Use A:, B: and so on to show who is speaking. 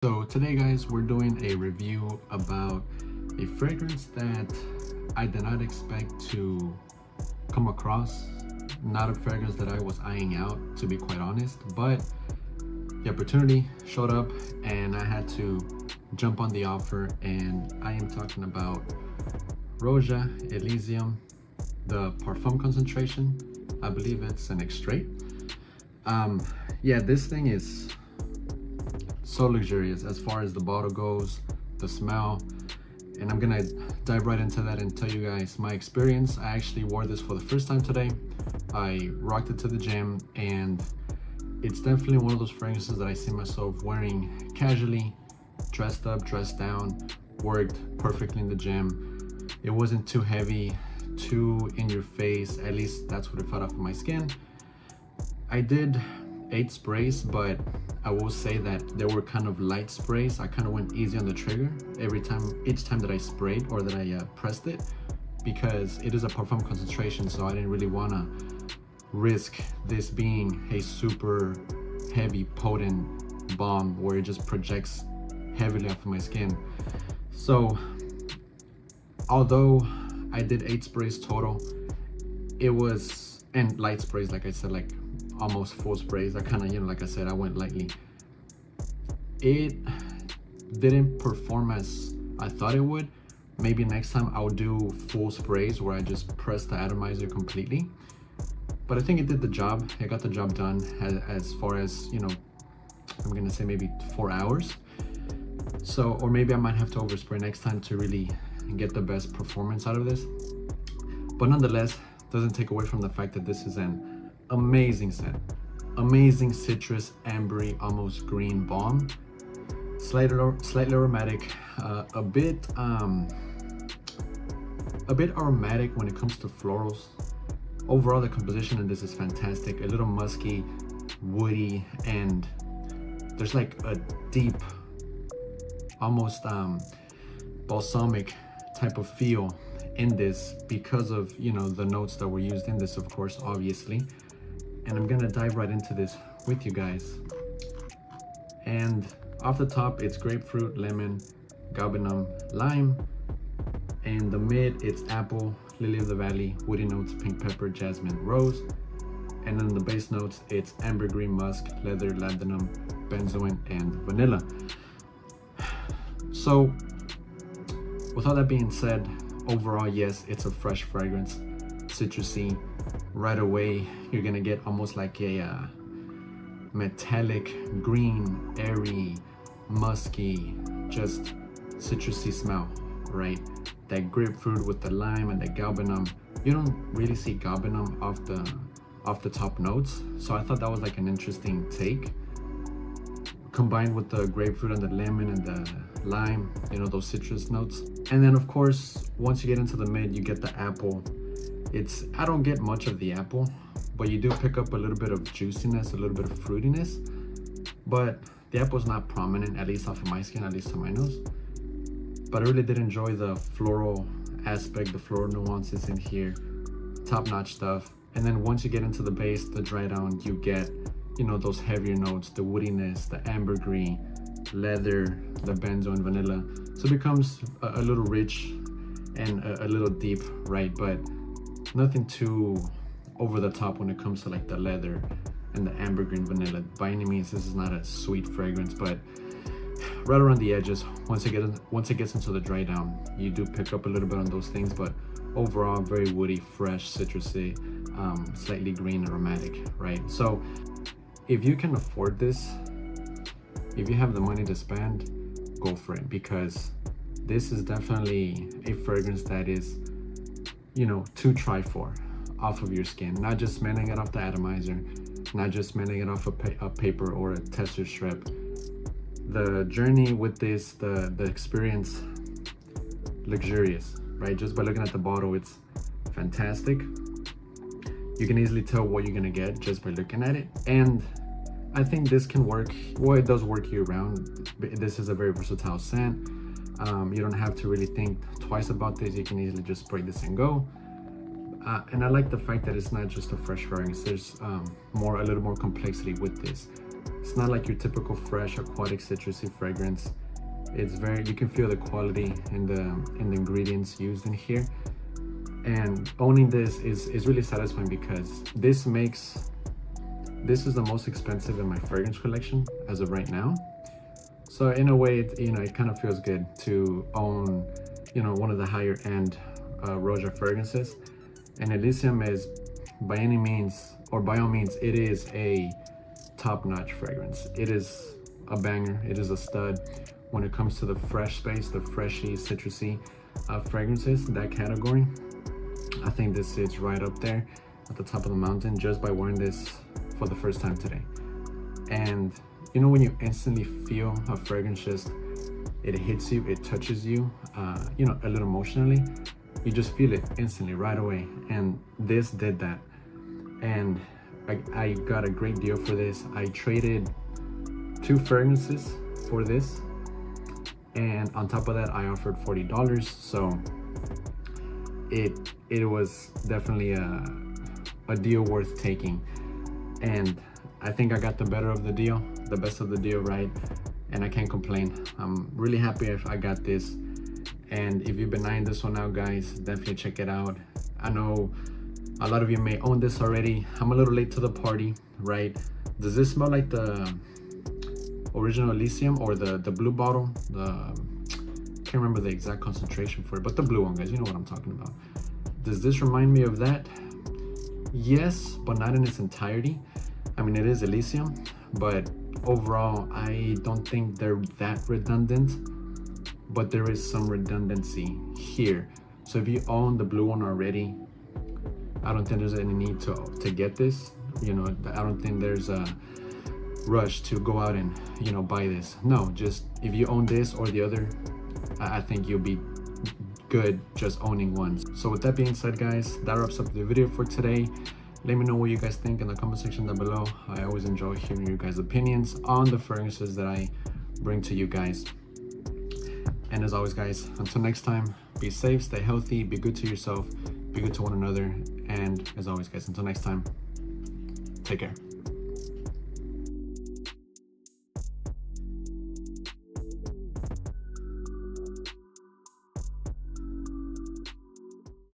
A: So today guys, we're doing a review about a fragrance that I did not expect to come across. Not a fragrance that I was eyeing out, to be quite honest, but the opportunity showed up and I had to jump on the offer, and I am talking about Roja Elysium, the Parfum concentration. I believe it's an extrait. Yeah, this thing is so luxurious as far as the bottle goes, the smell, and I'm gonna dive right into that and tell you guys my experience. I actually wore this for the first time today. I rocked it to the gym, and it's definitely one of those fragrances that I see myself wearing casually, dressed up, dressed down, worked perfectly in the gym. It wasn't too heavy, too in your face, at least that's what it felt off of my skin. I did 8 sprays, but I will say that they were kind of light sprays. I kind of went easy on the trigger each time that I sprayed or that I pressed it, because it is a parfum concentration, so I didn't really want to risk this being a super heavy, potent bomb where it just projects heavily off of my skin. So although I did 8 sprays total, it was, and light sprays, like I said, like almost full sprays. I kind of, like I said, I went lightly. It didn't perform as I thought it would. Maybe next time I'll do full sprays where I just press the atomizer completely. But I think it did the job. It got the job done as far as, I'm gonna say maybe 4 hours. So, or maybe I might have to overspray next time to really get the best performance out of this. But nonetheless, doesn't take away from the fact that this is an amazing scent, amazing citrus, ambery, almost green bomb, slightly aromatic, a bit aromatic when it comes to florals. Overall, the composition in this is fantastic. A little musky, woody, and there's like a deep, almost balsamic type of feel in this because of the notes that were used in this, of course, obviously. And I'm gonna dive right into this with you guys. And off the top, it's grapefruit, lemon, galbanum, lime. And the mid, it's apple, lily of the valley, woody notes, pink pepper, jasmine, rose. And then the base notes, it's ambergris, musk, leather, ladanum, benzoin, and vanilla. So with all that being said, overall, yes, it's a fresh fragrance, citrusy. Right away, you're gonna get almost like a metallic green, airy, musky, just citrusy smell, right? That grapefruit with the lime and the galbanum. You don't really see galbanum off the top notes, so I thought that was like an interesting take. Combined with the grapefruit and the lemon and the lime, those citrus notes. And then of course, once you get into the mid, you get the apple. I don't get much of the apple, but you do pick up a little bit of juiciness, a little bit of fruitiness, but the apple's not prominent, at least off of my skin, at least to my nose. But I really did enjoy the floral aspect, the floral nuances in here, top-notch stuff. And then once you get into the base, the dry down, you get those heavier notes, the woodiness, the ambergris, leather, the benzoin, vanilla. So it becomes a little rich and a little deep, right? But nothing too over the top when it comes to like the leather and the ambergris and vanilla. By any means, this is not a sweet fragrance, but right around the edges, once it gets into the dry down, you do pick up a little bit on those things. But overall, very woody, fresh, citrusy, slightly green, aromatic, right? So if you can afford this, if you have the money to spend, go for it, because this is definitely a fragrance that is, to try for off of your skin, not just smelling it off the atomizer, not just smelling it off a paper or a tester strip. The journey with this, the experience, luxurious, right? Just by looking at the bottle, it's fantastic. You can easily tell what you're gonna get just by looking at it. And I think this can work, well, it does work year round. This is a very versatile scent. You don't have to really think twice about this. You can easily just spray this and go. And I like the fact that it's not just a fresh fragrance. There's a little more complexity with this. It's not like your typical fresh aquatic citrusy fragrance. It's very, you can feel the quality in the ingredients used in here. And owning this is really satisfying because this is the most expensive in my fragrance collection as of right now. So in a way, it kind of feels good to own, one of the higher end Roja fragrances. And Elysium is by all means, it is a top-notch fragrance. It is a banger. It is a stud when it comes to the fresh space, the freshy, citrusy fragrances, that category. I think this sits right up there at the top of the mountain just by wearing this for the first time today. And when you instantly feel a fragrance, just it hits you, it touches you, a little emotionally, you just feel it instantly right away. And this did that. And I got a great deal for this. I traded 2 fragrances for this, and on top of that I offered $40, so it was definitely a deal worth taking. And I think I got the best of the deal, right? And I can't complain. I'm really happy if I got this. And if you've been eyeing this one out, guys, definitely check it out. I know a lot of you may own this already. I'm a little late to the party, right? Does this smell like the original Elysium or the blue bottle? Can't remember the exact concentration for it, but the blue one, guys, you know what I'm talking about. Does this remind me of that? Yes, but not in its entirety. I mean, it is Elysium, but overall, I don't think they're that redundant, but there is some redundancy here. So if you own the blue one already, I don't think there's any need to get this. I don't think there's a rush to go out and buy this. No, just if you own this or the other, I think you'll be good just owning one. So with that being said, guys, that wraps up the video for today. Let me know what you guys think in the comment section down below. I always enjoy hearing your guys' opinions on the fragrances that I bring to you guys. And as always, guys, until next time, be safe, stay healthy, be good to yourself, be good to one another. And as always, guys, until next time, take care.